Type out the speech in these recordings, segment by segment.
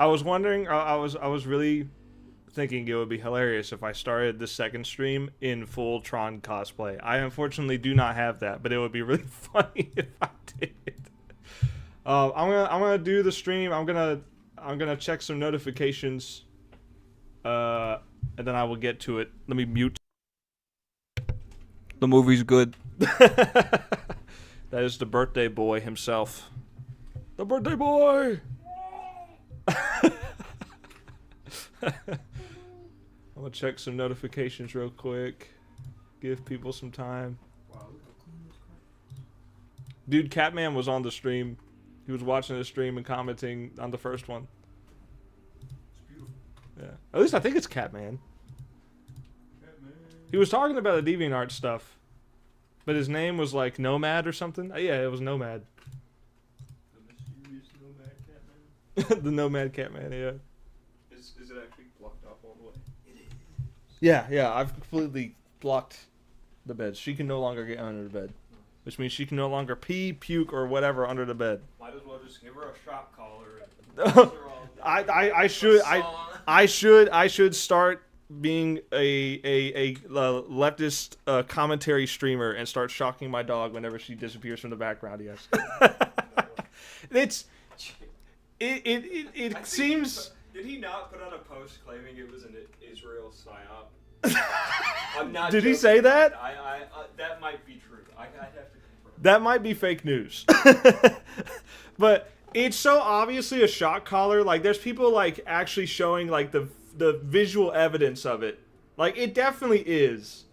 I was wondering. I was really thinking it would be hilarious if I started the second stream in full Tron cosplay. I unfortunately do not have that, but it would be really funny if I did. I'm gonna do the stream. I'm gonna check some notifications. And then I will get to it. Let me mute. The movie's good. That is the birthday boy himself. The birthday boy. I'm gonna check some notifications real quick. Give people some time. Dude, Catman was on the stream. He was watching the stream and commenting on the first one. Yeah. At least I think it's Catman. He was talking about the DeviantArt stuff. But his name was like Nomad or something. Yeah, it was Nomad. The mysterious Nomad Catman? The Nomad Catman, yeah. Is it actually blocked off all the way? It is. Yeah, I've completely blocked the bed. She can no longer get under the bed. Which means she can no longer pee, puke, or whatever under the bed. Might as well just give her a shock collar. I should start being a leftist commentary streamer and start shocking my dog whenever she disappears from the background. Yes, it seems. Did he not put out a post claiming it was an Israel psyop? I'm not. Did joking. he say that? I that might be true. I'd have to confirm. That might be fake news. But it's so obviously a shock collar. Like, there's people like actually showing like the visual evidence of it. Like, it definitely is.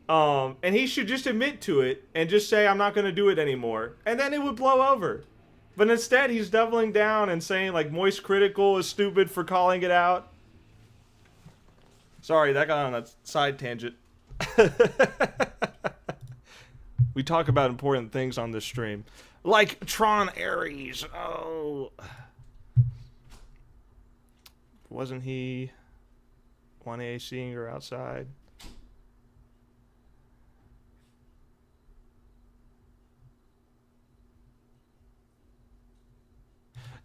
And he should just admit to it and just say, I'm not going to do it anymore. And then it would blow over. But instead, he's doubling down and saying, like, Moist Critical is stupid for calling it out. Sorry, that got on a side tangent. We talk about important things on this stream. Like Tron Ares. Oh. Wasn't he 1A seeing her outside?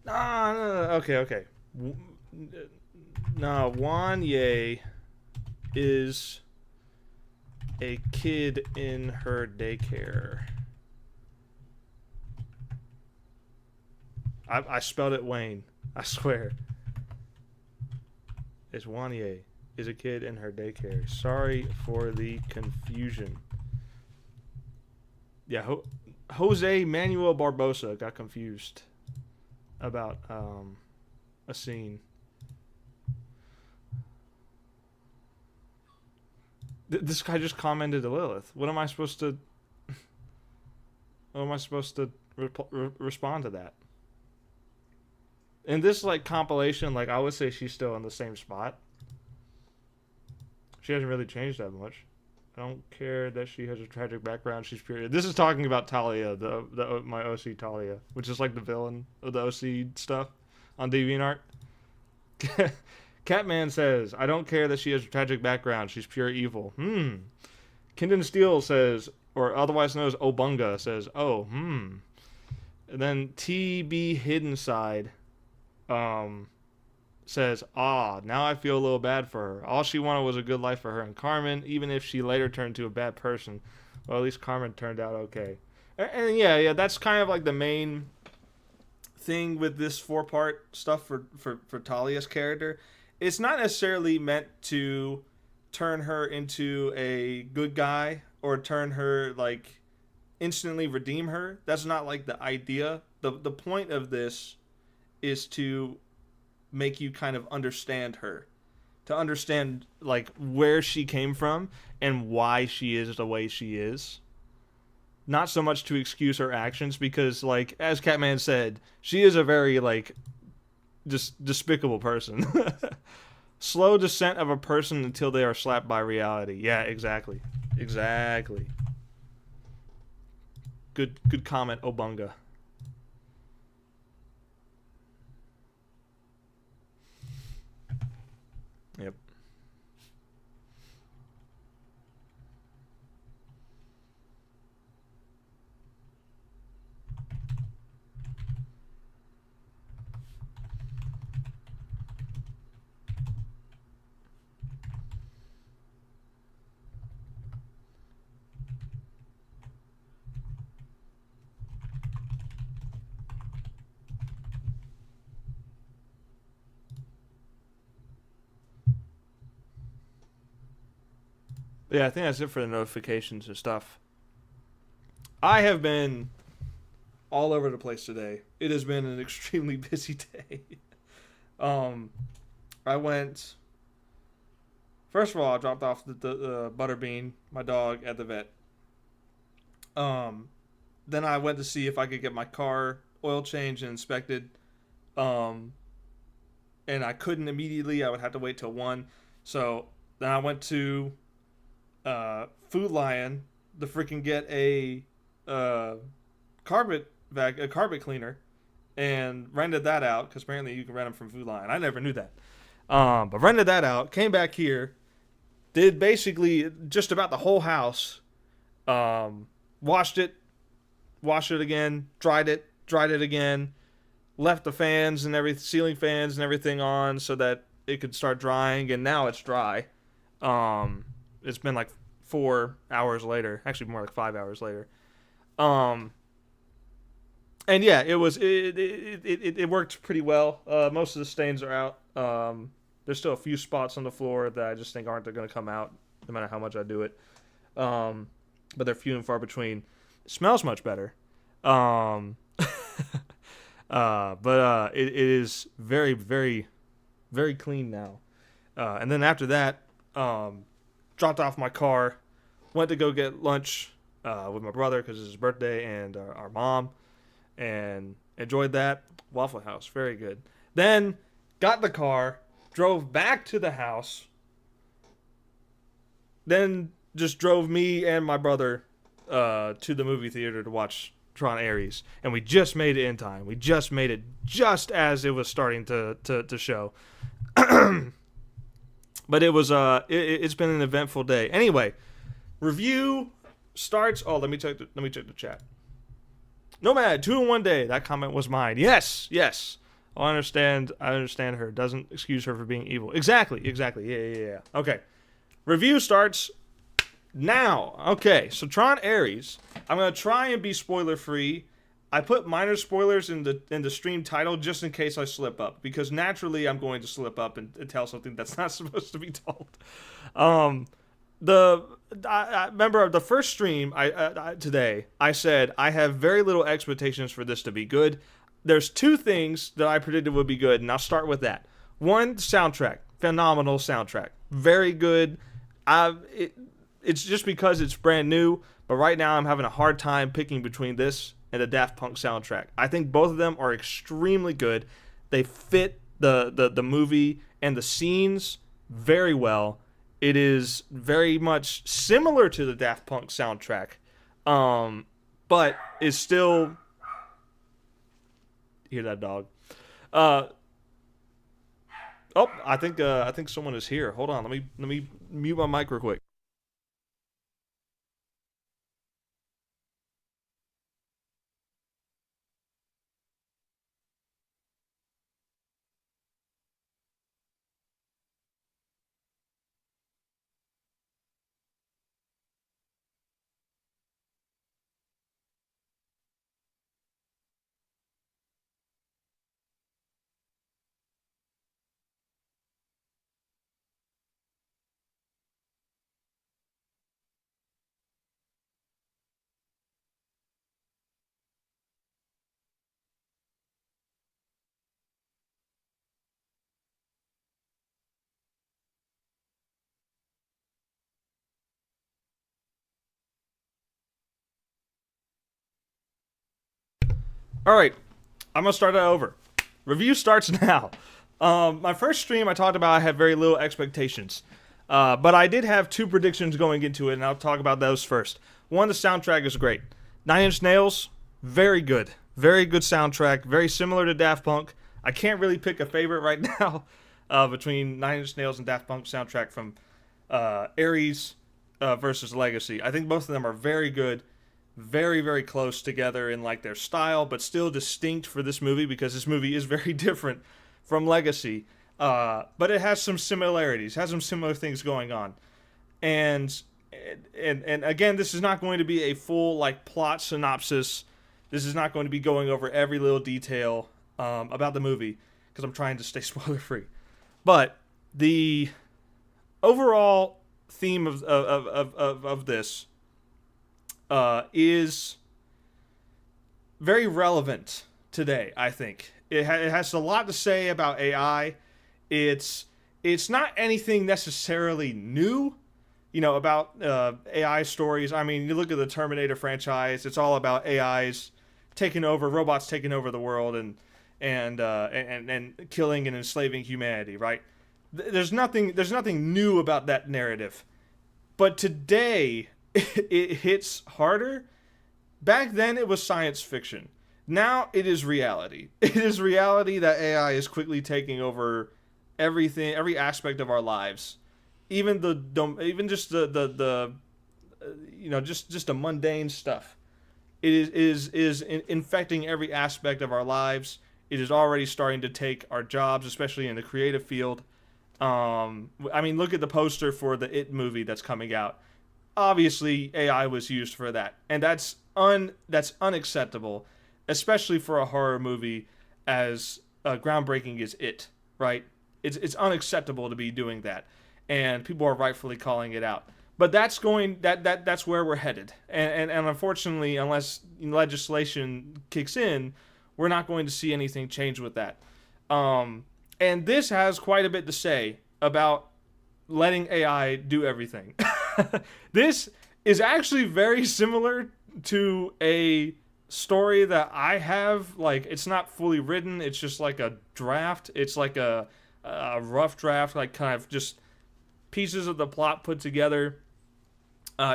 No. Okay. No, Wanye is a kid in her daycare. I spelled it Wayne. I swear. It's Wanye is a kid in her daycare. Sorry for the confusion. Yeah, Jose Manuel Barbosa got confused about a scene. This guy just commented to Lilith. What am I supposed to? What am I supposed to respond to that? In this like compilation, like I would say she's still in the same spot. She hasn't really changed that much. I don't care that she has a tragic background. She's pure. This is talking about Talia, my OC Talia, which is like the villain of the OC stuff on DeviantArt. Catman says, I don't care that she has a tragic background. She's pure evil. Kindon Steel says, or otherwise known as Obunga, says, And then TB Hidden Side says, now I feel a little bad for her. All she wanted was a good life for her and Carmen, even if she later turned to a bad person. Well, at least Carmen turned out okay. And yeah, that's kind of like the main thing with this 4-part stuff for Talia's character. It's not necessarily meant to turn her into a good guy or turn her, like, instantly redeem her. That's not, like, the idea. The point of this is to make you kind of understand her. To understand, like, where she came from and why she is the way she is. Not so much to excuse her actions because, like, as Catman said, she is a very, like, just despicable person. Slow descent of a person until they are slapped by reality. Yeah, exactly. Good comment, Obunga. Yep. Yeah, I think that's it for the notifications and stuff. I have been all over the place today. It has been an extremely busy day. um, I went. First of all, I dropped off the Butterbean, my dog, at the vet. Um, then I went to see if I could get my car oil changed and inspected. Um, and I couldn't immediately. I would have to wait till 1. So then I went to Food Lion to freaking get uh, a carpet cleaner and rented that out because apparently you can rent them from Food Lion. I never knew that. But rented that out. Came back here. Did basically just about the whole house. Washed it again, dried it again, left the fans and every ceiling fans and everything on so that it could start drying, and now it's dry. It's been like 4 hours later, actually more like 5 hours later. And yeah, it worked pretty well. Most of the stains are out. There's still a few spots on the floor that I just think aren't going to come out no matter how much I do it. But they're few and far between. It smells much better. But it is very, very, very clean now. And then after that, dropped off my car, went to go get lunch with my brother because it's his birthday, and our mom, and enjoyed that. Waffle House, very good. Then got the car, drove back to the house, then just drove me and my brother to the movie theater to watch Tron Ares, and we just made it in time. We just made it just as it was starting to show. But it was it's been an eventful day. Anyway, review starts. Oh, let me check the chat. Nomad 2 in 1 day. That comment was mine. Yes. I understand her. Doesn't excuse her for being evil. Exactly. Yeah. Okay. Review starts now. Okay, so Tron Ares. I'm gonna try and be spoiler free. I put minor spoilers in the stream title just in case I slip up, because naturally I'm going to slip up and tell something that's not supposed to be told. I remember the first stream today. I said I have very little expectations for this to be good. There's 2 things that I predicted would be good, and I'll start with that. 1, the soundtrack, phenomenal soundtrack, very good. It's just because it's brand new, but right now I'm having a hard time picking between this and the Daft Punk soundtrack. I think both of them are extremely good. They fit the movie and the scenes very well. It is very much similar to the Daft Punk soundtrack, but is still... Hear that dog? Oh, I think someone is here. Hold on, let me mute my mic real quick. All right, I'm gonna start it over. Review starts now. My first stream, I talked about I had very little expectations, but I did have 2 predictions going into it, and I'll talk about those first. 1, the soundtrack is great. 9 Inch Nails, very good soundtrack, very similar to Daft Punk. I can't really pick a favorite right now between 9 Inch Nails and Daft Punk soundtrack from Ares versus Legacy. I think both of them are very good. Very, very close together in like their style, but still distinct for this movie because this movie is very different from Legacy. But it has some similarities, has some similar things going on. And again, this is not going to be a full like plot synopsis. This is not going to be going over every little detail about the movie because I'm trying to stay spoiler free. But the overall theme of this is very relevant today. I think it has a lot to say about AI. It's not anything necessarily new, about AI stories. I mean, you look at the Terminator franchise; it's all about AIs taking over, robots taking over the world, and killing and enslaving humanity. Right? There's nothing new about that narrative. But today, it hits harder. Back then, it was science fiction. Now it is reality. It is reality that AI is quickly taking over everything, every aspect of our lives, even just the just the mundane stuff. It is infecting every aspect of our lives. It is already starting to take our jobs, especially in the creative field. I mean, look at the poster for the It movie that's coming out. Obviously, AI was used for that, and that's unacceptable, especially for a horror movie as groundbreaking as It. Right? It's unacceptable to be doing that, and people are rightfully calling it out. But that's where we're headed, and unfortunately, unless legislation kicks in, we're not going to see anything change with that. And this has quite a bit to say about letting AI do everything. This is actually very similar to a story that I have. Like, it's not fully written, it's just like a draft. It's like a rough draft, like kind of just pieces of the plot put together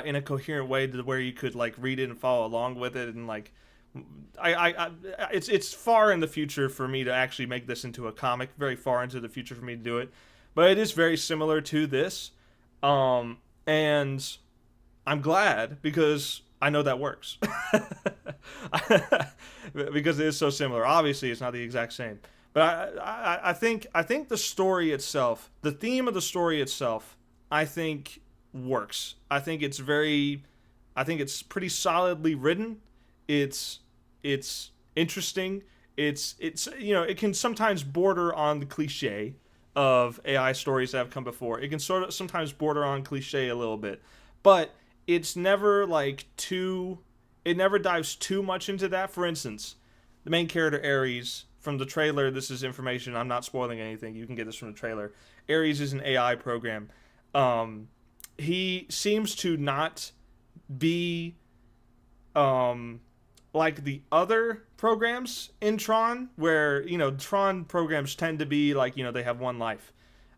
in a coherent way to where you could like read it and follow along with it. And like, it's far in the future for me to actually make this into a comic. Very far into the future for me to do it, but it is very similar to this, and I'm glad because I know that works. Because it is so similar. Obviously, it's not the exact same, but I think the story itself, the theme of the story itself, I think works. I think it's pretty solidly written. It's interesting. It's it can sometimes border on the cliche of AI stories that have come before. It can sort of sometimes border on cliche a little bit, but it's never like too. It never dives too much into that. For instance, the main character Ares from the trailer. This is information. I'm not spoiling anything. You can get this from the trailer. Ares is an AI program. He seems to not be like the other programs in Tron, where Tron programs tend to be like they have one life.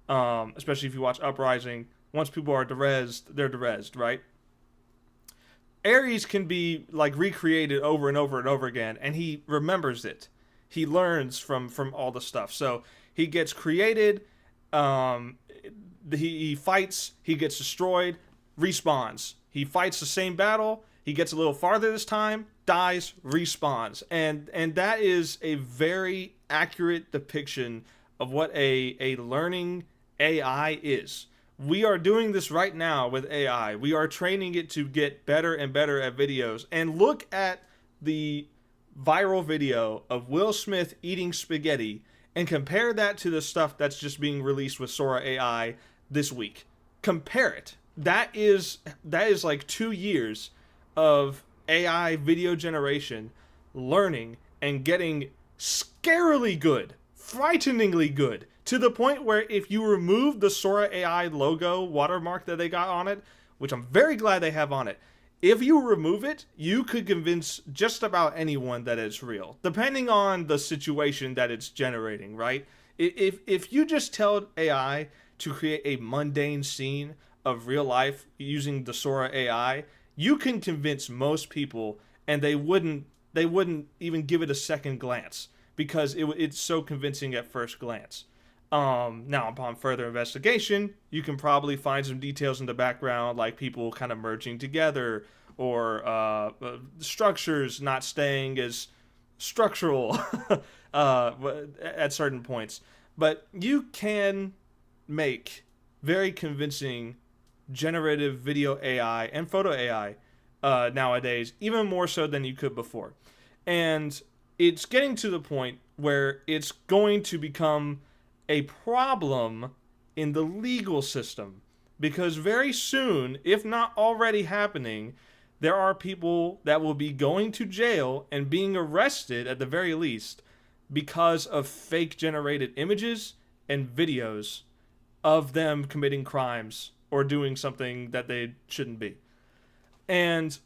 Especially if you watch Uprising, once people are derezzed, they're derezzed, right? Ares can be like recreated over and over and over again, and he remembers it. He learns from all the stuff. So he gets created, he fights, he gets destroyed, respawns. He fights the same battle, he gets a little farther this time, dies, respawns. And that is a very accurate depiction of what a learning AI is. We are doing this right now with AI. We are training it to get better and better at videos. And look at the viral video of Will Smith eating spaghetti and compare that to the stuff that's just being released with Sora AI this week. Compare it. That is like 2 years of AI video generation, learning, and getting scarily good, frighteningly good, to the point where if you remove the Sora AI logo watermark that they got on it, which I'm very glad they have on it, if you remove it, you could convince just about anyone that it's real, depending on the situation that it's generating, right? If you just tell AI to create a mundane scene of real life using the Sora AI, you can convince most people, and they wouldn't even give it a second glance because it's so convincing at first glance. Now, upon further investigation, you can probably find some details in the background, like people kind of merging together, or structures not staying as structural at certain points. But you can make very convincing generative video AI and photo AI nowadays, even more so than you could before. And it's getting to the point where it's going to become a problem in the legal system because very soon, if not already happening, there are people that will be going to jail and being arrested at the very least because of fake generated images and videos of them committing crimes or doing something that they shouldn't be. And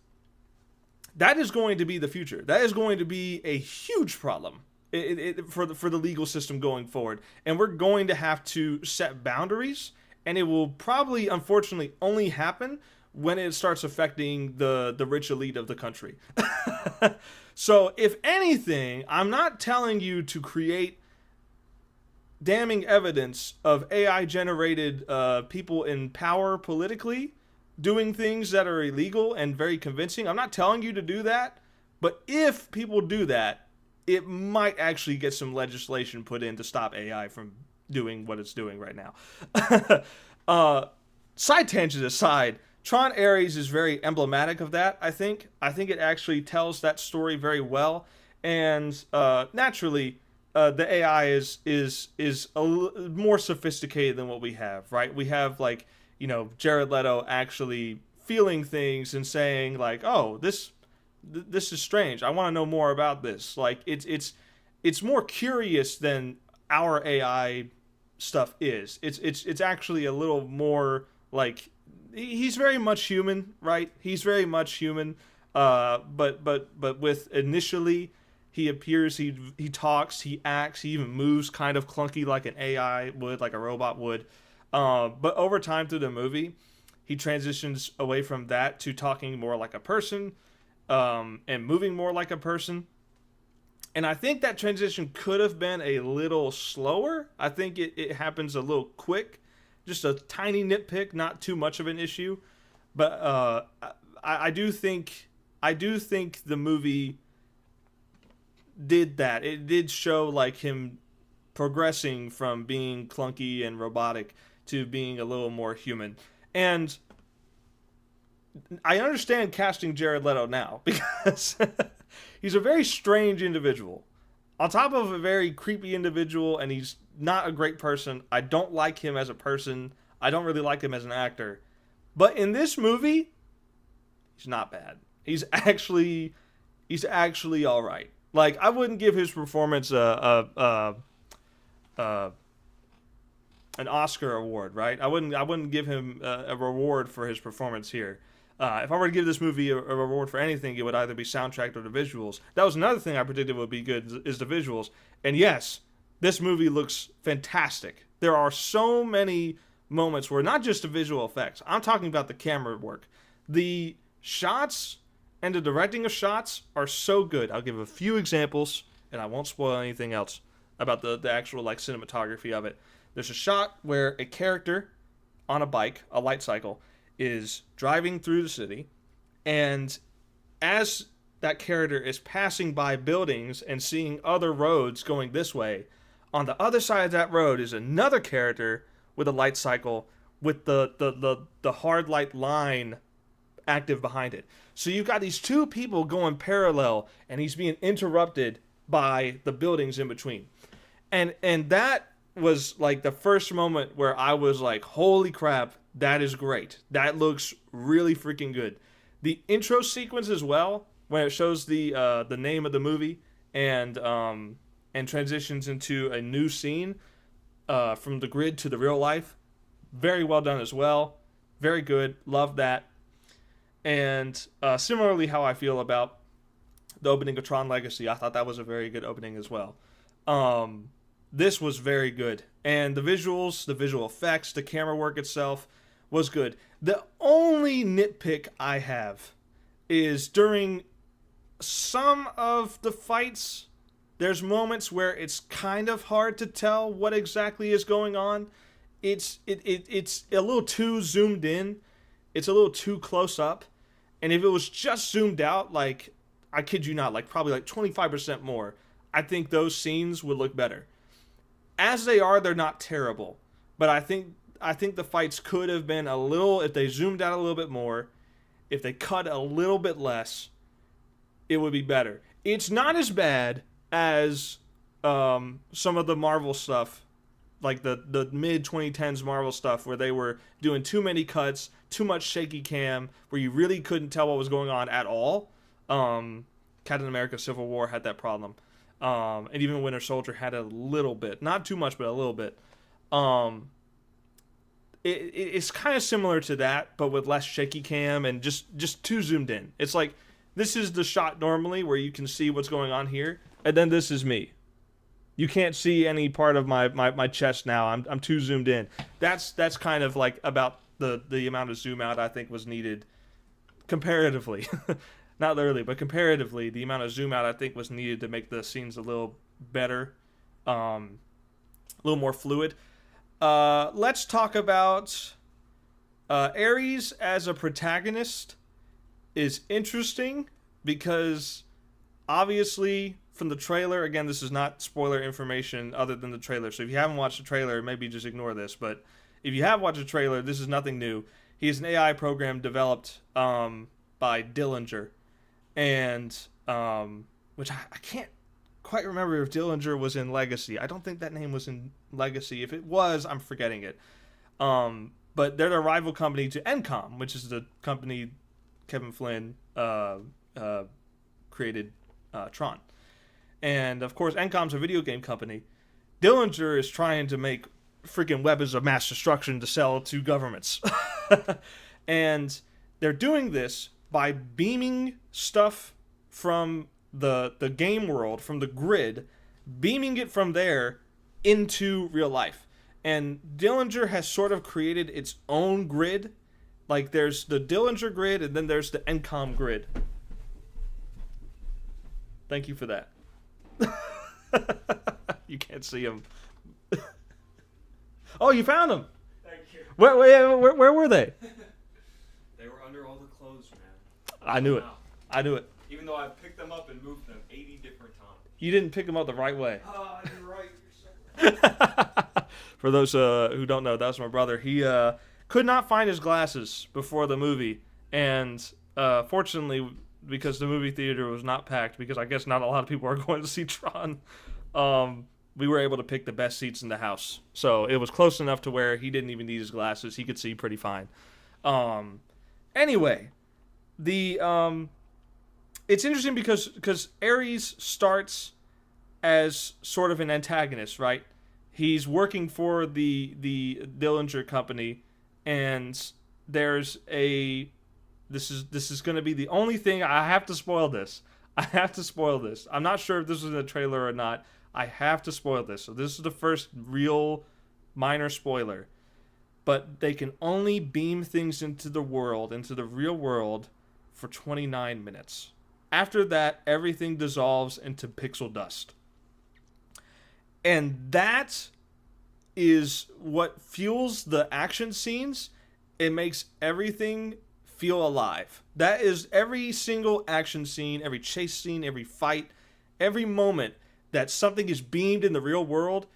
that is going to be the future. That is going to be a huge problem for the legal system going forward. And we're going to have to set boundaries, and it will probably, unfortunately, only happen when it starts affecting the rich elite of the country. So, if anything, I'm not telling you to create damning evidence of AI generated people in power politically doing things that are illegal and very convincing. I'm not telling you to do that, but if people do that, it might actually get some legislation put in to stop AI from doing what it's doing right now. Side tangent aside, Tron Ares is very emblematic of that, I think. I think it actually tells that story very well. And naturally, the AI is more sophisticated than what we have, right? We have, like, Jared Leto actually feeling things and saying, like, oh, this is strange. I want to know more about this. Like, it's more curious than our AI stuff is. It's actually a little more like, he's very much human, right? He's very much human. But with initially, he appears, he talks, he acts, he even moves kind of clunky like an AI would, like a robot would. But over time through the movie, he transitions away from that to talking more like a person, and moving more like a person. And I think that transition could have been a little slower. I think it happens a little quick. Just a tiny nitpick, not too much of an issue. But I do think the movie did that. It did show, like, him progressing from being clunky and robotic to being a little more human. And I understand casting Jared Leto now, because he's a very strange individual. On top of a very creepy individual, and he's not a great person. I don't like him as a person. I don't really like him as an actor. But in this movie, he's not bad. He's actually all right. Like, I wouldn't give his performance an Oscar award, right? I wouldn't give him a reward for his performance here. If I were to give this movie a reward for anything, it would either be soundtrack or the visuals. That was another thing I predicted would be good, is the visuals. And yes, this movie looks fantastic. There are so many moments where not just the visual effects, I'm talking about the camera work. The shots and the directing of shots are so good. I'll give a few examples, and I won't spoil anything else about the actual, like, cinematography of it. There's a shot where a character on a bike, a light cycle, is driving through the city, and as that character is passing by buildings and seeing other roads going this way, on the other side of that road is another character with a light cycle with the hard light line active behind it. So you've got these two people going parallel, and he's being interrupted by the buildings in between. And that was, like, the first moment where I was like, holy crap, that is great. That looks really freaking good. The intro sequence as well, when it shows the name of the movie and transitions into a new scene from the grid to the real life, very well done as well. Very good. Love that. And similarly, how I feel about the opening of Tron Legacy, I thought that was a very good opening as well. This was very good. And the visuals, the visual effects, the camera work itself was good. The only nitpick I have is during some of the fights, there's moments where it's kind of hard to tell what exactly is going on. It's a little too zoomed in. It's a little too close up. And if it was just zoomed out, like, I kid you not, like probably like 25% more, I think those scenes would look better. As they are, they're not terrible. But I think the fights could have been a little, if they zoomed out a little bit more, if they cut a little bit less, it would be better. It's not as bad as some of the Marvel stuff like the mid 2010s Marvel stuff where they were doing too many cuts, too much shaky cam, where you really couldn't tell what was going on at all. Captain America: Civil War had that problem, and even Winter Soldier had a little bit, not too much, but a little bit. It's kind of similar to that, but with less shaky cam and just too zoomed in. It's like this is the shot normally where you can see what's going on here, and then this is me. You can't see any part of my chest now. I'm too zoomed in. That's kind of like about the amount of zoom out I think was needed comparatively. Not literally, but comparatively, the amount of zoom out I think was needed to make the scenes a little better, a little more fluid. Let's talk about Ares as a protagonist is interesting because obviously from the trailer, again, this is not spoiler information other than the trailer. So if you haven't watched the trailer, maybe just ignore this. But if you have watched the trailer, this is nothing new. He is an AI program developed by Dillinger. And which I can't quite remember if Dillinger was in Legacy. I don't think that name was in Legacy. If it was, I'm forgetting it. But they're the rival company to Encom, which is the company Kevin Flynn created Tron. And of course, Encom's a video game company. Dillinger is trying to make freaking weapons of mass destruction to sell to governments. And they're doing this by beaming stuff from the game world, from the grid, beaming it from there into real life. And Dillinger has sort of created its own grid. Like there's the Dillinger grid and then there's the Encom grid. Thank you for that. You can't see him. Oh, you found them. Thank you. Where were they? They were under all the clothes, man. I knew it. I knew it. Even though I picked them up and moved them 80 different times. You didn't pick them up the right way. Oh, you're right. You're so right. For those who don't know, that was my brother. He could not find his glasses before the movie, and fortunately, because the movie theater was not packed, because I guess not a lot of people are going to see Tron, we were able to pick the best seats in the house. So it was close enough to where he didn't even need his glasses. He could see pretty fine. Anyway, it's interesting because Ares starts as sort of an antagonist, right? He's working for the Dillinger company, and there's this is going to be the only thing. I have to spoil this. I'm not sure if this was in the trailer or not. I have to spoil this. So this is the first real minor spoiler. But they can only beam things into the real world, for 29 minutes. After that, everything dissolves into pixel dust. And that is what fuels the action scenes. It makes everything feel alive. That is every single action scene, every chase scene, every fight, every moment that something is beamed in the real world,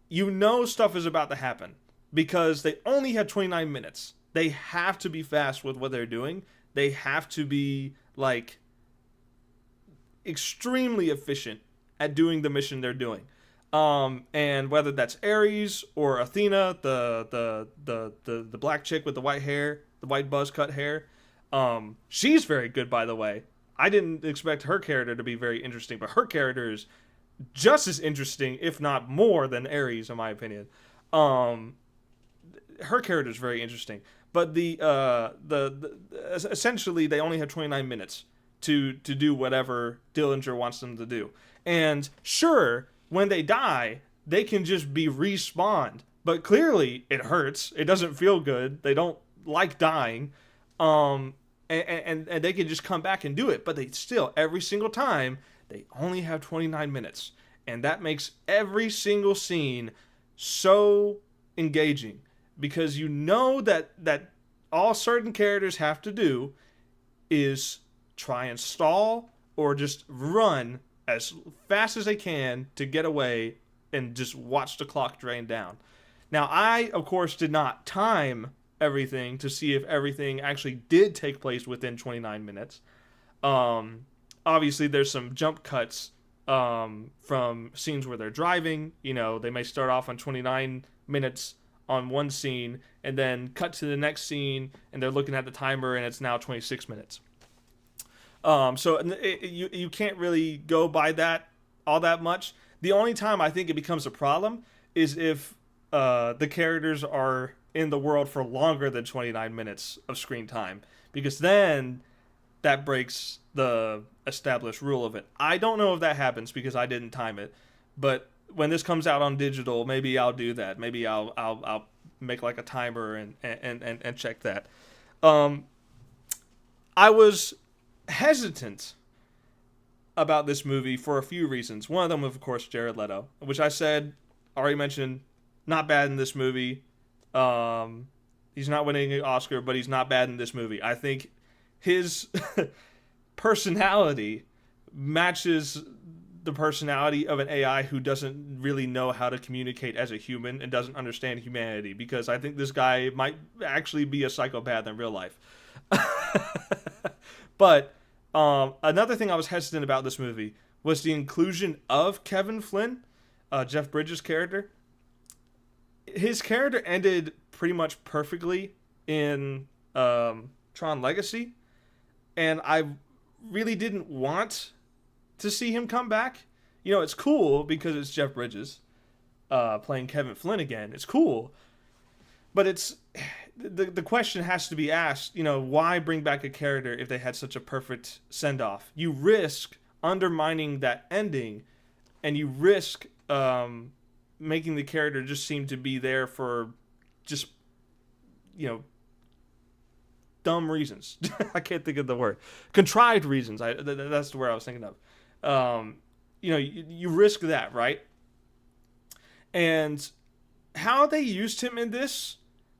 you know stuff is about to happen because they only have 29 minutes. They have to be fast with what they're doing. They have to be like extremely efficient at doing the mission they're doing. And whether that's Ares or Athena, the black chick with the white hair, the white buzz cut hair, she's very good, by the way. I didn't expect her character to be very interesting, but her character is just as interesting, if not more, than Ares, in my opinion. Her character is very interesting, but essentially they only have 29 minutes to do whatever Dillinger wants them to do. And sure, when they die, they can just be respawned, but clearly it hurts. It doesn't feel good. They don't like dying, and they can just come back and do it. But they still, every single time, they only have 29 minutes, and that makes every single scene so engaging because you know that all certain characters have to do is try and stall or just run as fast as they can to get away and just watch the clock drain down. Now, I, of course, did not time everything to see if everything actually did take place within 29 minutes. Obviously, there's some jump cuts from scenes where they're driving. You know, they may start off on 29 minutes on one scene and then cut to the next scene and they're looking at the timer and it's now 26 minutes. So you can't really go by that all that much. The only time I think it becomes a problem is if the characters are in the world for longer than 29 minutes of screen time, because then that breaks the established rule of it. I don't know if that happens because I didn't time it, but when this comes out on digital, maybe I'll do that. Maybe I'll make like a timer and check that. I was hesitant about this movie for a few reasons. One of them, of course, Jared Leto, which I said, already mentioned, not bad in this movie. He's not winning an Oscar, but he's not bad in this movie. I think his personality matches the personality of an AI who doesn't really know how to communicate as a human and doesn't understand humanity, because I think this guy might actually be a psychopath in real life. But another thing I was hesitant about this movie was the inclusion of Kevin Flynn, Jeff Bridges' character. His character ended pretty much perfectly in Tron Legacy, and I really didn't want to see him come back. You know, it's cool because it's Jeff Bridges playing Kevin Flynn again. It's cool, but it's the question has to be asked. You know, why bring back a character if they had such a perfect send off? You risk undermining that ending, and you risk making the character just seem to be there for just, you know, dumb reasons. I can't think of the word. Contrived reasons. That's the word I was thinking of. You know, you risk that, right? And how they used him in this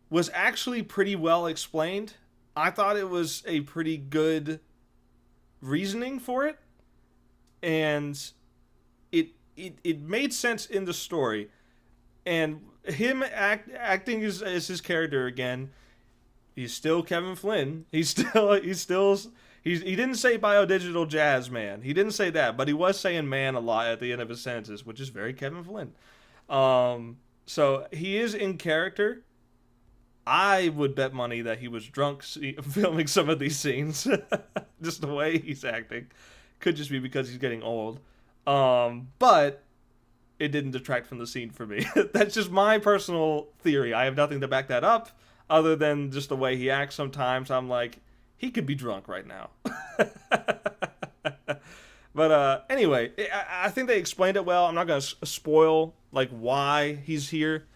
was actually pretty well explained. I thought it was a pretty good reasoning for it. And it made sense in the story. And him acting as his character again, he's still Kevin Flynn. He didn't say biodigital jazz man. He didn't say that, but he was saying man a lot at the end of his sentences, which is very Kevin Flynn. So he is in character. I would bet money that he was drunk filming some of these scenes. Just the way he's acting. Could just be because he's getting old. But it didn't detract from the scene for me. That's just my personal theory. I have nothing to back that up other than just the way he acts sometimes. I'm like, he could be drunk right now. But anyway, I think they explained it well. I'm not going to spoil like why he's here.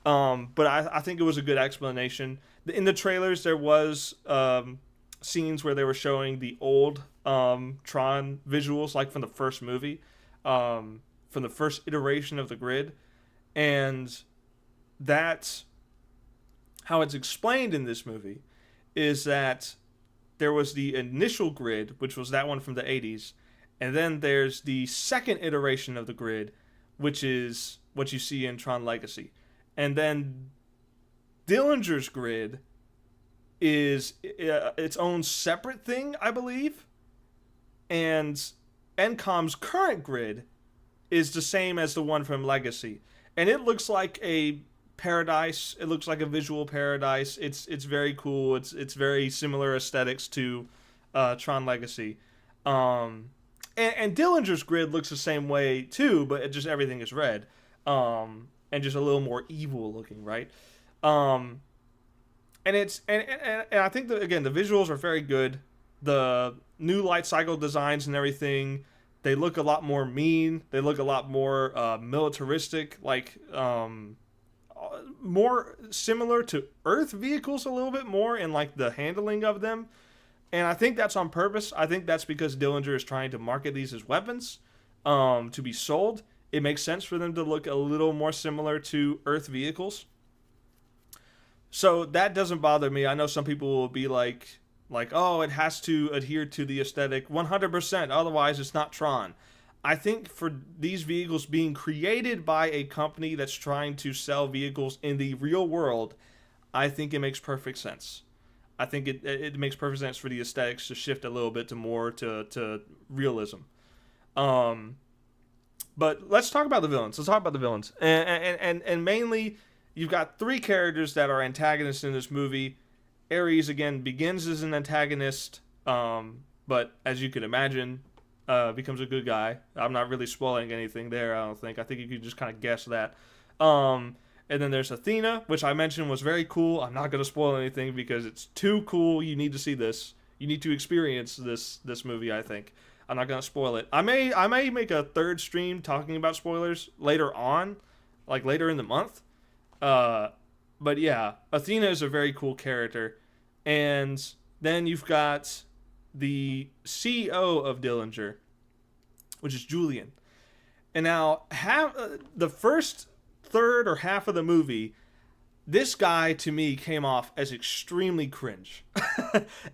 But I think it was a good explanation. In the trailers, there was scenes where they were showing the old Tron visuals, like from the first movie, from the first iteration of the grid. And that's how it's explained in this movie, is that there was the initial grid, which was that one from the 80s, and then there's the second iteration of the grid, which is what you see in Tron Legacy. And then Dillinger's grid is its own separate thing, I believe. And Encom's current grid is the same as the one from Legacy. And it looks like a paradise. It looks like a visual paradise. It's very cool. It's very similar aesthetics to Tron Legacy. And Dillinger's grid looks the same way too, but everything is red. And just a little more evil looking, right? And I think that, again, the visuals are very good. The new light cycle designs and everything, they look a lot more mean. They look a lot more militaristic, like more similar to Earth vehicles a little bit more in like the handling of them. And I think that's on purpose. I think that's because Dillinger is trying to market these as weapons to be sold. It makes sense for them to look a little more similar to Earth vehicles. So that doesn't bother me. I know some people will be like, oh, it has to adhere to the aesthetic 100%, otherwise it's not Tron. I think for these vehicles being created by a company that's trying to sell vehicles in the real world, I think it makes perfect sense. I think it makes perfect sense for the aesthetics to shift a little bit to more to realism. But let's talk about the villains. Let's talk about the villains. And mainly, you've got three characters that are antagonists in this movie. Ares, again, begins as an antagonist, but as you can imagine, becomes a good guy. I'm not really spoiling anything there, I don't think. I think you could just kind of guess that. And then there's Athena, which I mentioned was very cool. I'm not going to spoil anything because it's too cool. You need to see this. You need to experience this movie, I think. I'm not going to spoil it. I may make a third stream talking about spoilers later on, like later in the month. But yeah, Athena is a very cool character. And then you've got the CEO of Dillinger, which is Julian. And now, the first third or half of the movie, this guy to me came off as extremely cringe.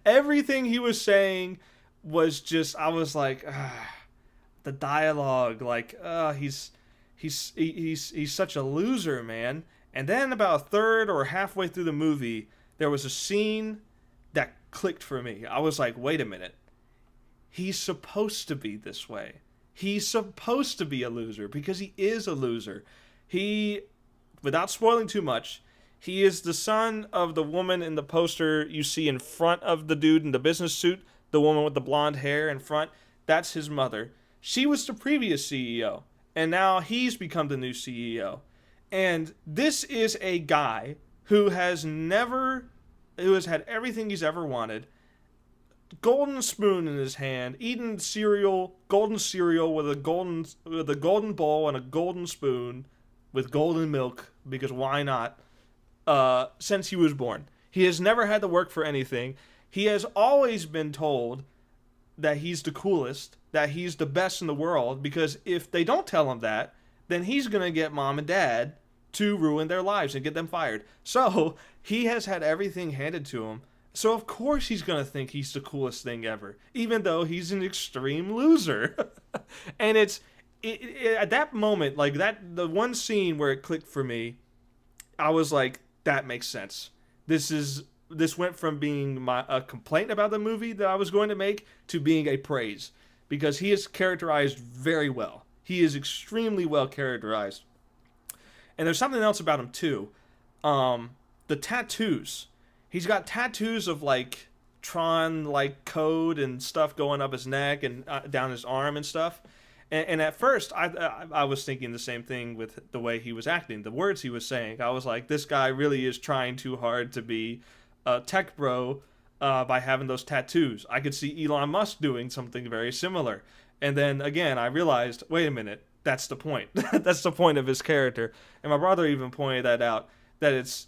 Everything he was saying was just, I was like, the dialogue, like, he's such a loser, man. And then about a third or halfway through the movie, there was a scene that clicked for me. I was like, wait a minute. He's supposed to be this way. He's supposed to be a loser because he is a loser. He, without spoiling too much, he is the son of the woman in the poster you see in front of the dude in the business suit, the woman with the blonde hair in front. That's his mother. She was the previous CEO, and now he's become the new CEO. And this is a guy who has had everything he's ever wanted, golden spoon in his hand, eating cereal, golden cereal with a golden bowl and a golden spoon with golden milk, because why not, since he was born. He has never had to work for anything. He has always been told that he's the coolest, that he's the best in the world, because if they don't tell him that, then he's going to get mom and dad to ruin their lives and get them fired. So he has had everything handed to him. So of course he's going to think he's the coolest thing ever, even though he's an extreme loser. And at that moment, like the one scene where it clicked for me, I was like, that makes sense. This went from being a complaint about the movie that I was going to make to being a praise, because he is characterized very well. He is extremely well characterized. And there's something else about him too. The tattoos. He's got tattoos of like Tron like code and stuff going up his neck and down his arm and stuff. And at first, I was thinking the same thing with the way he was acting, the words he was saying. I was like, this guy really is trying too hard to be a tech bro by having those tattoos. I could see Elon Musk doing something very similar. And then again, I realized, wait a minute, that's the point. That's the point of his character. And my brother even pointed that out, that it's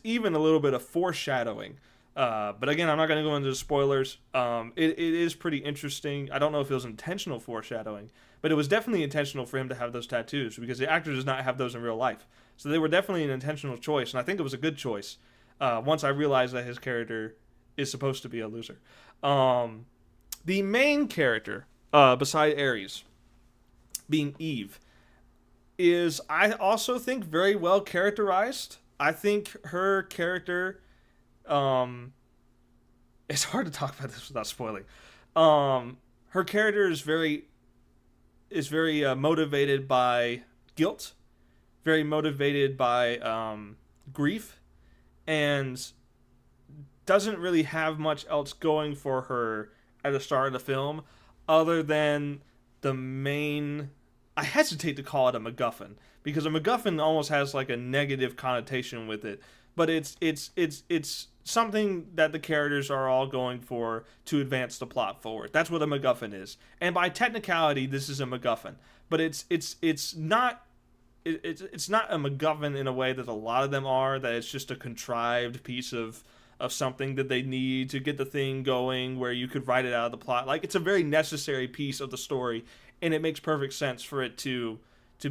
even a little bit of foreshadowing. But again, I'm not going to go into the spoilers. It is pretty interesting. I don't know if it was intentional foreshadowing, but it was definitely intentional for him to have those tattoos, because the actor does not have those in real life. So they were definitely an intentional choice, and I think it was a good choice once I realized that his character is supposed to be a loser. The main character, beside Ares, being Eve, is, I also think, very well characterized. I think her character... it's hard to talk about this without spoiling. Her character is very motivated by guilt, very motivated by grief, and doesn't really have much else going for her at the start of the film, other than the main... I hesitate to call it a MacGuffin, because a MacGuffin almost has like a negative connotation with it. But it's something that the characters are all going for to advance the plot forward. That's what a MacGuffin is. And by technicality, this is a MacGuffin. But it's not a MacGuffin in a way that a lot of them are, that it's just a contrived piece of something that they need to get the thing going where you could write it out of the plot. Like, it's a very necessary piece of the story, and it makes perfect sense for it to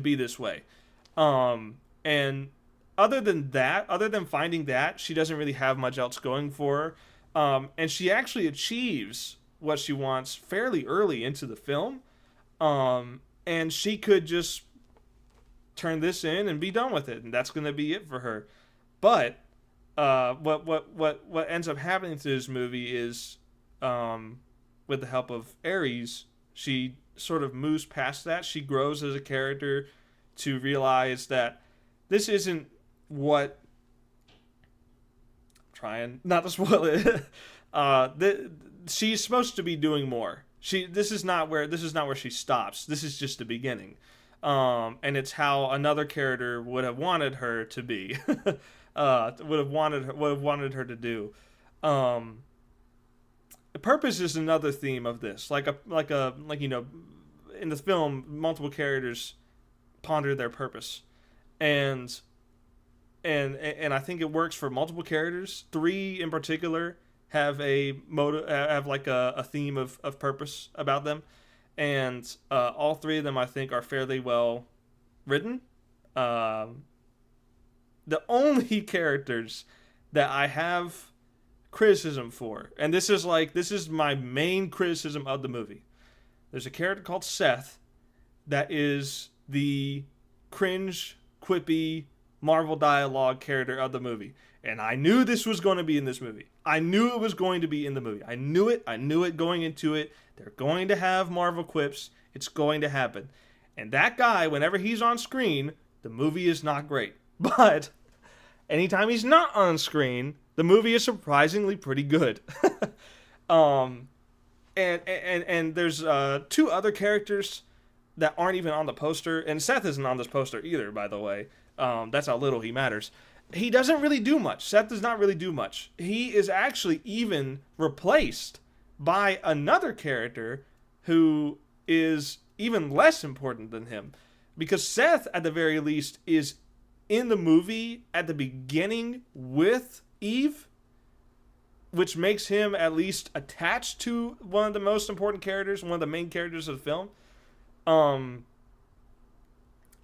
be this way. And other than finding that, she doesn't really have much else going for her. And she actually achieves what she wants fairly early into the film. And she could just turn this in and be done with it, and that's going to be it for her. But what ends up happening to this movie is, with the help of Ares, she sort of moves past that. She grows as a character to realize that this isn't what. I'm trying not to spoil it. She's supposed to be doing more. This is not where she stops. This is just the beginning. And it's how another character would have wanted her to be. Would have wanted her to do. Purpose is another theme of this. Like in the film, multiple characters ponder their purpose, and I think it works for multiple characters. 3 in particular have a theme of purpose about them, and all 3 of them I think are fairly well written. The only characters that I have criticism for, and this is my main criticism of the movie. There's a character called Seth that is the cringe, quippy, Marvel dialogue character of the movie. And I knew this was going to be in this movie. I knew it was going to be in the movie. I knew it going into it. They're going to have Marvel quips. It's going to happen. And that guy, whenever he's on screen, the movie is not great. But anytime he's not on screen, the movie is surprisingly pretty good. And there's 2 other characters that aren't even on the poster, and Seth isn't on this poster either, by the way. That's how little he matters. He doesn't really do much. Seth does not really do much. He is actually even replaced by another character who is even less important than him, because Seth, at the very least, is in the movie at the beginning with Eve, which makes him at least attached to one of the most important characters, one of the main characters of the film.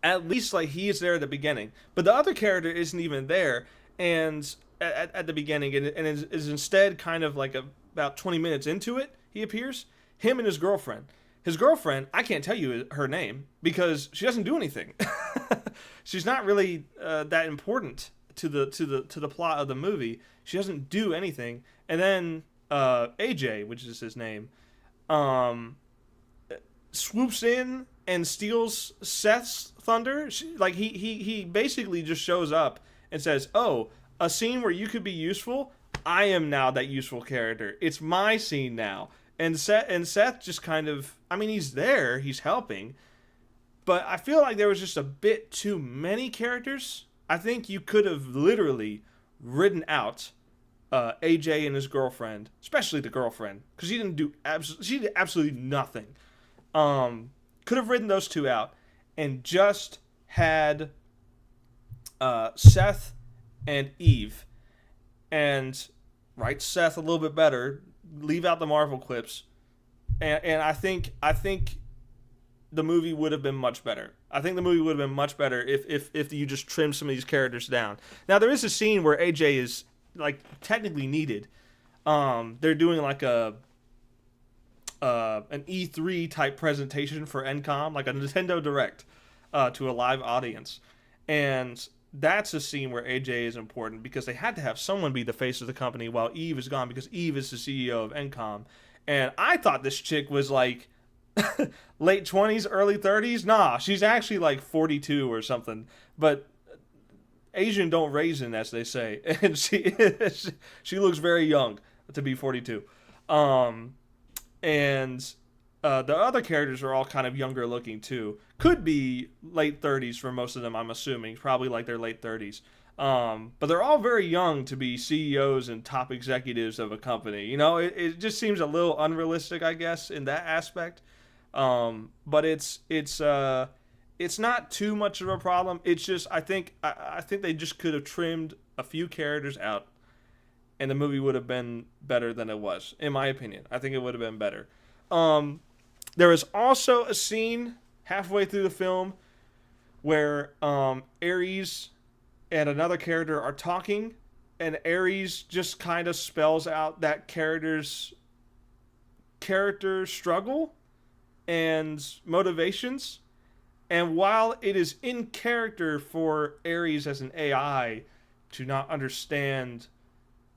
At least like he is there at the beginning, but the other character isn't even there, and at the beginning, and is instead kind of like about 20 minutes into it, he appears. Him and his girlfriend. His girlfriend, I can't tell you her name because she doesn't do anything. She's not really that important to the plot of the movie. She doesn't do anything. And then AJ, which is his name, swoops in and steals Seth's thunder. He basically just shows up and says, "Oh, a scene where you could be useful. I am now that useful character. It's my scene now." And Seth just kind of, I mean, he's there, he's helping, but I feel like there was just a bit too many characters. I think you could have literally written out AJ and his girlfriend, especially the girlfriend, because she did absolutely nothing. Could have written those 2 out and just had Seth and Eve, and write Seth a little bit better, leave out the Marvel clips, and I think the movie would have been much better. I think the movie would have been much better if you just trimmed some of these characters down. Now, there is a scene where AJ is like technically needed. They're doing like an E3 type presentation for NCOM, like a Nintendo Direct, to a live audience, and that's a scene where AJ is important because they had to have someone be the face of the company while Eve is gone, because Eve is the CEO of NCOM. And I thought this chick was like late 20s, early 30s. Nah, she's actually like 42 or something. But Asian don't raisin, as they say. And she looks very young to be 42. The other characters are all kind of younger looking too. Could be late 30s for most of them, I'm assuming. Probably like their late 30s. But they're all very young to be CEOs and top executives of a company. You know, it just seems a little unrealistic, I guess, in that aspect. But it's not too much of a problem. It's just I think they just could have trimmed a few characters out, and the movie would have been better than it was, in my opinion. I think it would have been better. There is also a scene halfway through the film where Ares and another character are talking, and Ares just kind of spells out that character's character struggle and motivations. And while it is in character for Ares as an AI to not understand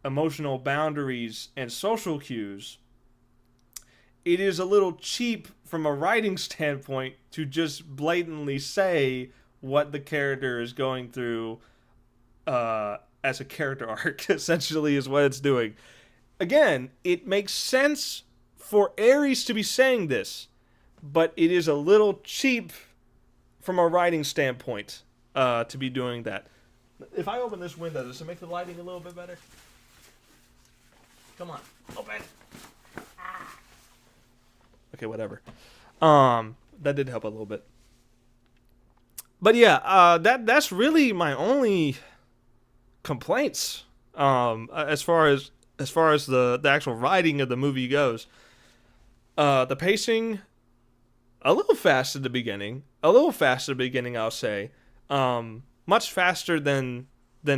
emotional boundaries and social cues, it is a little cheap from a writing standpoint to just blatantly say what the character is going through as a character arc, essentially, is what it's doing. Again, it makes sense for Ares to be saying this, but it is a little cheap from a writing standpoint to be doing that. If I open this window, does it make the lighting a little bit better? Come on, open. Okay, whatever. That did help a little bit. But yeah, that's really my only complaints. As far as the actual writing of the movie goes, the pacing a little fast at the beginning. I'll say. Much faster than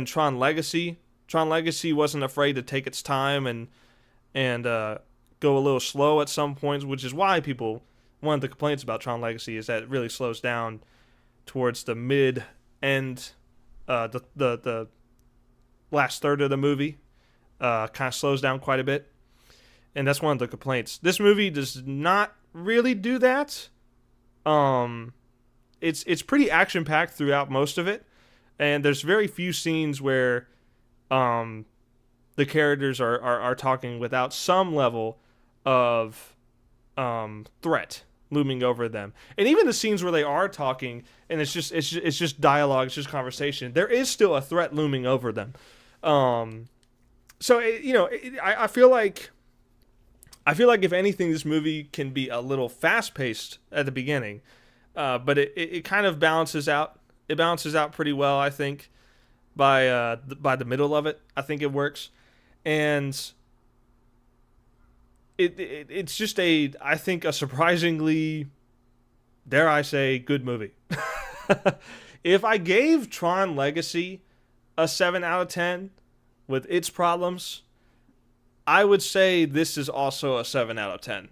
Tron Legacy. Tron Legacy wasn't afraid to take its time and go a little slow at some points, which is why one of the complaints about Tron Legacy is that it really slows down towards the mid end, the last third of the movie, kind of slows down quite a bit, and that's one of the complaints. This movie does not really do that. It's pretty action packed throughout most of it, and there's very few scenes where the characters are talking without some level of threat looming over them. And even the scenes where they are talking and it's just dialogue, it's just conversation, there is still a threat looming over them. I feel like if anything, this movie can be a little fast paced at the beginning, but it kind of balances out. It balances out pretty well, I think. By the middle of it, I think it works, and it's just I think a surprisingly, dare I say, good movie. If I gave Tron Legacy a 7 out of 10 with its problems, I would say this is also a 7 out of 10,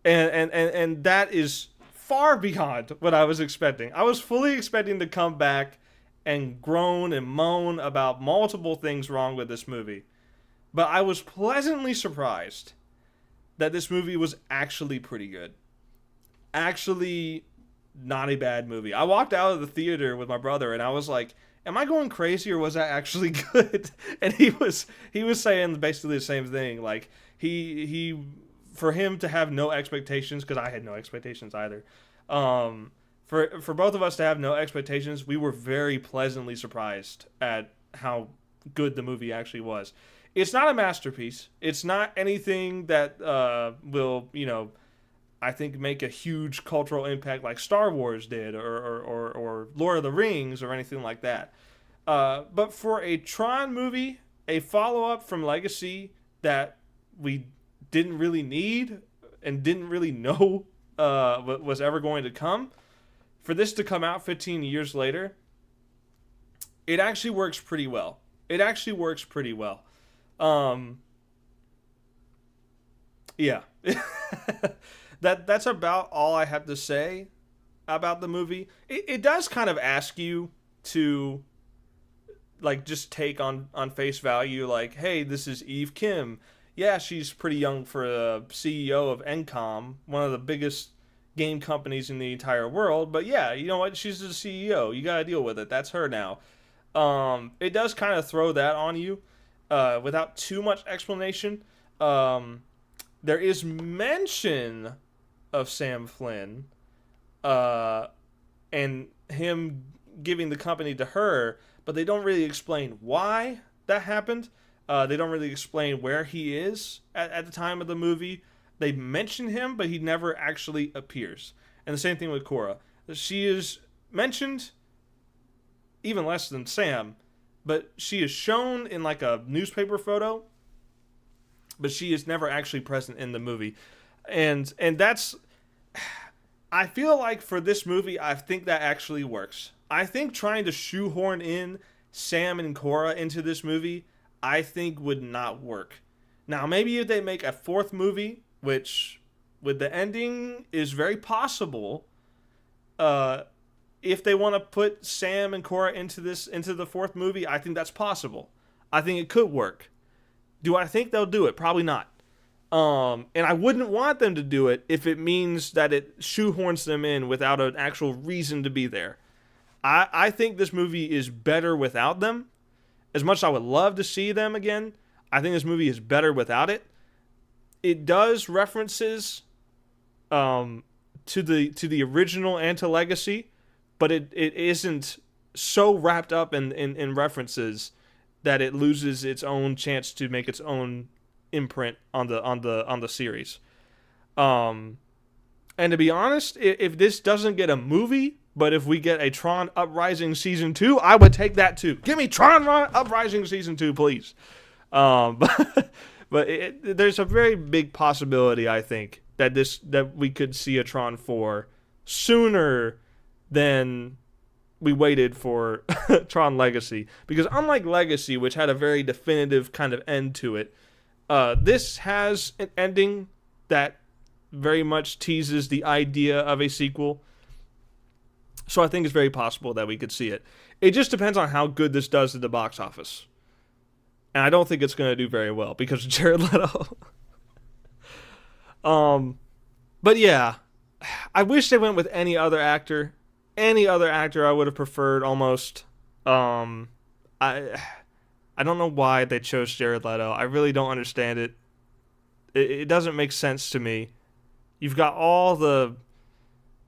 and that is far beyond what I was expecting. I was fully expecting to come back and groan and moan about multiple things wrong with this movie. But I was pleasantly surprised that this movie was actually pretty good. Actually, not a bad movie. I walked out of the theater with my brother and I was like, am I going crazy or was that actually good? And he was saying basically the same thing. Like, he for him to have no expectations, because I had no expectations either. For both of us to have no expectations, we were very pleasantly surprised at how good the movie actually was. It's not a masterpiece. It's not anything that will, I think make a huge cultural impact like Star Wars did or Lord of the Rings or anything like that. But for a Tron movie, a follow-up from Legacy that we didn't really need and didn't really know was ever going to come, for this to come out 15 years later, it actually works pretty well. Yeah. That's about all I have to say about the movie. It does kind of ask you to, like, just take on face value, like, hey, this is Eve Kim. Yeah, she's pretty young for a CEO of Encom, one of the biggest game companies in the entire world, but yeah, you know what, she's the CEO, you gotta deal with it, that's her now. It does kind of throw that on you without too much explanation. There is mention of Sam Flynn and him giving the company to her, but they don't really explain why that happened. They don't really explain where he is at the time of the movie. They mention him, but he never actually appears. And the same thing with Cora. She is mentioned even less than Sam, but she is shown in like a newspaper photo, but she is never actually present in the movie. And that's, I feel like for this movie, I think that actually works. I think trying to shoehorn in Sam and Cora into this movie, I think would not work. Now, maybe if they make a fourth movie, which with the ending is very possible, if they want to put Sam and Cora into the fourth movie, I think that's possible. I think it could work. Do I think they'll do it? Probably not. And I wouldn't want them to do it if it means that it shoehorns them in without an actual reason to be there. I think this movie is better without them. As much as I would love to see them again, I think this movie is better without it. It does references to the original and to Legacy, but it isn't so wrapped up in references that it loses its own chance to make its own imprint on the series. And to be honest, if this doesn't get a movie, but if we get a Tron Uprising Season 2, I would take that too. Give me Tron Uprising Season 2, please. But there's a very big possibility, I think, that we could see a Tron 4 sooner than we waited for Tron Legacy. Because unlike Legacy, which had a very definitive kind of end to it, this has an ending that very much teases the idea of a sequel. So I think it's very possible that we could see it. It just depends on how good this does at the box office. And I don't think it's going to do very well because of Jared Leto. But yeah, I wish they went with any other actor. Any other actor I would have preferred almost. I don't know why they chose Jared Leto. I really don't understand it. It doesn't make sense to me. You've got all the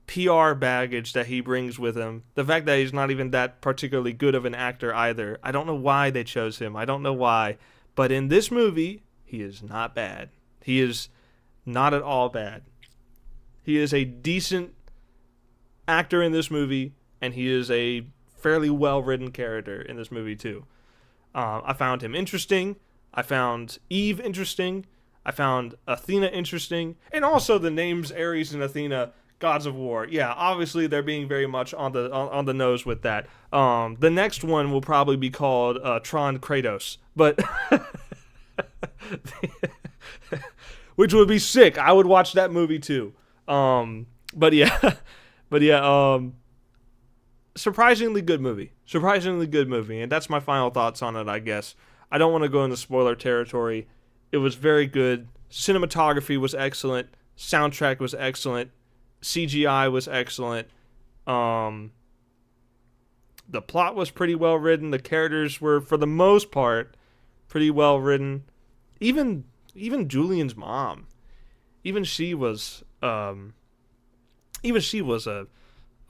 PR baggage that he brings with him. The fact that he's not even that particularly good of an actor either. I don't know why they chose him. I don't know why. But in this movie, he is not bad. He is not at all bad. He is a decent actor in this movie, and he is a fairly well-written character in this movie too. I found him interesting. I found Eve interesting. I found Athena interesting. And also the names Ares and Athena, gods of war. Yeah, obviously they're being very much on the nose with that. The next one will probably be called Tron Kratos. But which would be sick. I would watch that movie too. But yeah. Surprisingly good movie. And that's my final thoughts on it, I guess. I don't want to go into spoiler territory. It was very good. Cinematography was excellent. Soundtrack was excellent. CGI was excellent. The plot was pretty well written. The characters were, for the most part, pretty well written. Even Julian's mom. Even she was a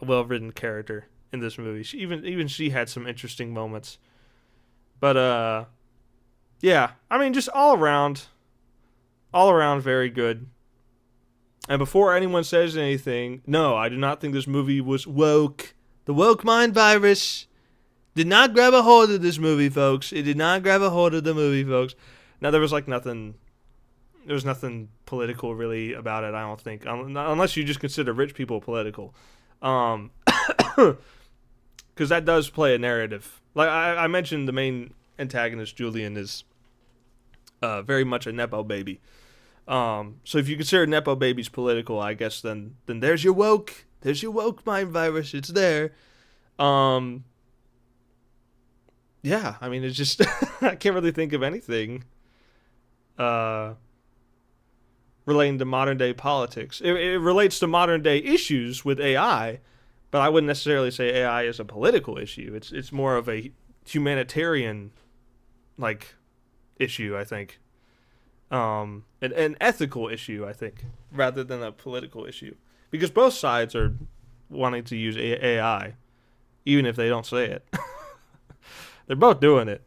well-written character in this movie. Even she had some interesting moments. But yeah, I mean, just all around very good. And before anyone says anything, no, I do not think this movie was woke. The woke mind virus did not grab a hold of this movie, folks. It did not grab a hold of the movie, folks. Now, there was nothing political really about it, I don't think. Unless you just consider rich people political. Because that does play a narrative. Like I mentioned, the main antagonist, Julian, is very much a Nepo baby. So if you consider Nepo babies political, I guess then there's your woke mind virus. It's there. Yeah, I mean, it's just I can't really think of anything relating to modern day politics. It relates to modern day issues with AI, but I wouldn't necessarily say AI is a political issue. It's more of a humanitarian issue, I think. An ethical issue, I think, rather than a political issue. Because both sides are wanting to use AI, even if they don't say it. They're both doing it.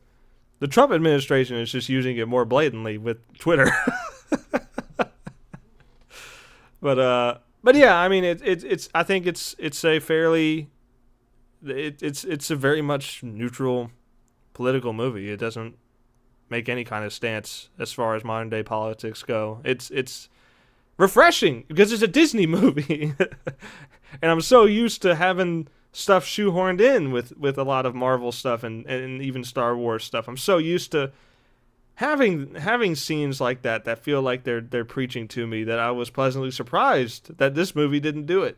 The Trump administration is just using it more blatantly with Twitter. But yeah, I mean, it's I think it's a fairly it's a very much neutral political movie. It doesn't make any kind of stance as far as modern day politics go. It's refreshing because it's a Disney movie, and I'm so used to having stuff shoehorned in with a lot of Marvel stuff and even Star Wars stuff. I'm so used to having scenes like that feel like they're preaching to me, that I was pleasantly surprised that this movie didn't do it.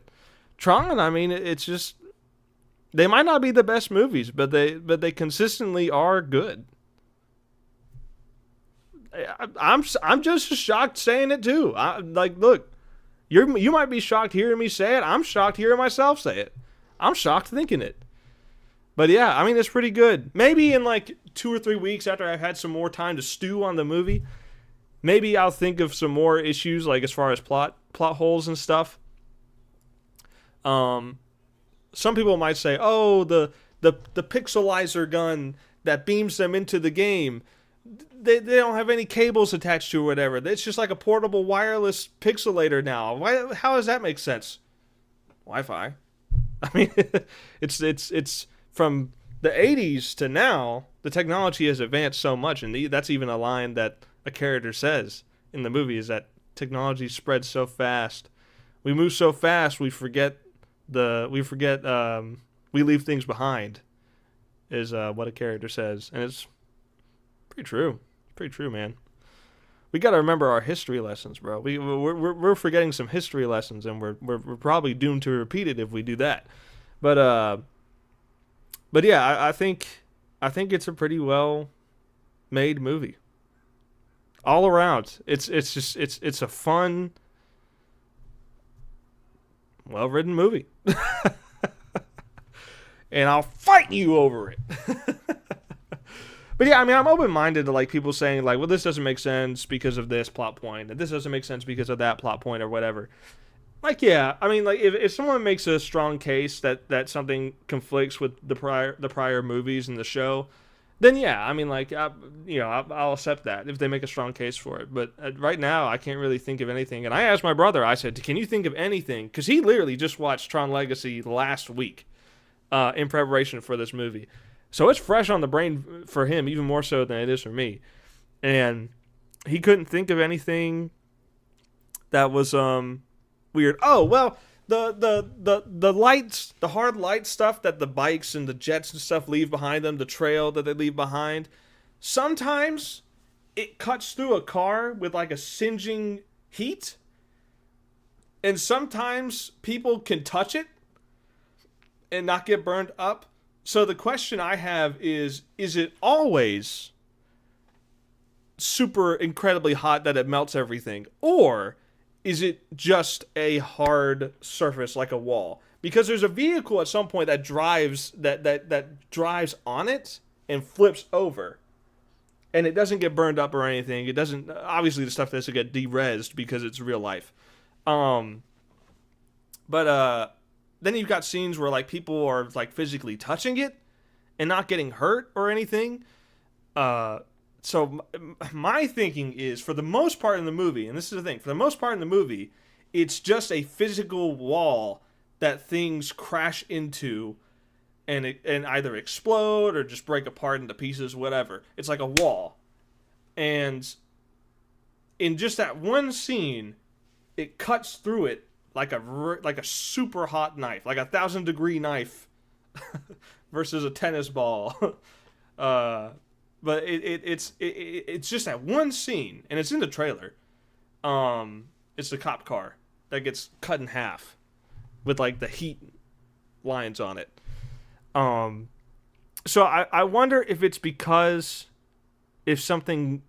Tron, I mean, it's just, they might not be the best movies, but they consistently are good. I'm just as shocked saying it too. Look, you might be shocked hearing me say it. I'm shocked hearing myself say it. I'm shocked thinking it. But yeah, I mean, it's pretty good. Maybe in like 2 or 3 weeks after I've had some more time to stew on the movie, maybe I'll think of some more issues, like as far as plot holes and stuff. Some people might say, oh, the pixelizer gun that beams them into the game, they don't have any cables attached to or whatever. It's just like a portable wireless pixelator now. How does that make sense? Wi-Fi. I mean, it's from the 80s to now, the technology has advanced so much, and that's even a line that a character says in the movie, is that technology spreads so fast. We move so fast, we leave things behind, is what a character says. And it's pretty true. Pretty true, man. We got to remember our history lessons, bro. We're forgetting some history lessons, and we're probably doomed to repeat it if we do that. But yeah, I think it's a pretty well made movie. All around. It's a fun, well written movie. And I'll fight you over it. But yeah, I mean, I'm open-minded to like people saying like, well, this doesn't make sense because of this plot point, and this doesn't make sense because of that plot point or whatever. Like, yeah, I mean, like if someone makes a strong case that something conflicts with the prior movies and the show, then yeah, I mean, like, I'll accept that if they make a strong case for it. But right now, I can't really think of anything. And I asked my brother, I said, can you think of anything? Because he literally just watched Tron Legacy last week in preparation for this movie. So it's fresh on the brain for him, even more so than it is for me. And he couldn't think of anything that was weird. Oh, well, the lights, the hard light stuff that the bikes and the jets and stuff leave behind them, the trail that they leave behind, sometimes it cuts through a car with like a singeing heat. And sometimes people can touch it and not get burned up. So the question I have is it always super incredibly hot that it melts everything? Or is it just a hard surface like a wall? Because there's a vehicle at some point that drives drives on it and flips over. And it doesn't get burned up or anything. It doesn't, obviously the stuff doesn't get de-rezzed because it's real life. Then you've got scenes where like people are like physically touching it and not getting hurt or anything. So my thinking is, for the most part in the movie, and this is the thing, for the most part in the movie, it's just a physical wall that things crash into and either explode or just break apart into pieces, whatever. It's like a wall. And in just that one scene, it cuts through it like a super hot knife, like 1,000-degree knife versus a tennis ball. But it's just that one scene, and it's in the trailer. It's the cop car that gets cut in half with like the heat lines on it. So I wonder if it's because if something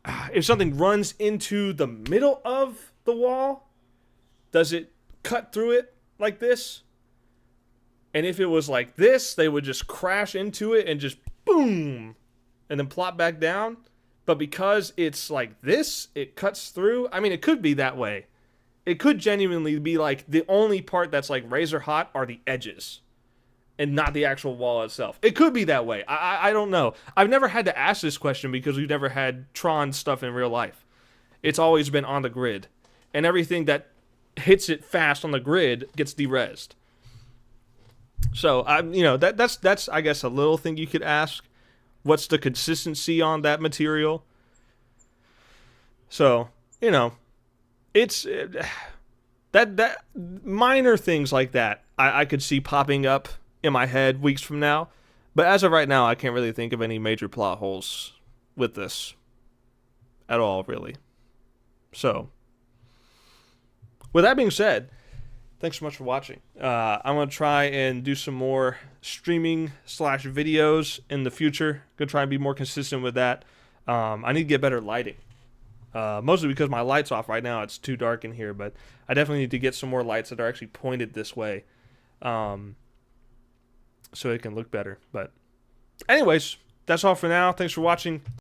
runs into the middle of the wall, does it cut through it like this? And if it was like this, they would just crash into it and just boom, and then plop back down. But because it's like this, it cuts through. I mean, it could be that way. It could genuinely be like the only part that's like razor hot are the edges and not the actual wall itself. It could be that way. I don't know. I've never had to ask this question because we've never had Tron stuff in real life. It's always been on the grid. And everything that hits it fast on the grid gets de-rezzed. So, that's I guess a little thing you could ask. What's the consistency on that material? So, it's that minor things like that I could see popping up in my head weeks from now. But as of right now, I can't really think of any major plot holes with this at all, really. So, with that being said, thanks so much for watching. I'm going to try and do some more streaming / videos in the future. Going to try and be more consistent with that. I need to get better lighting. Mostly because my light's off right now. It's too dark in here, but I definitely need to get some more lights that are actually pointed this way, so it can look better. But anyways, that's all for now. Thanks for watching.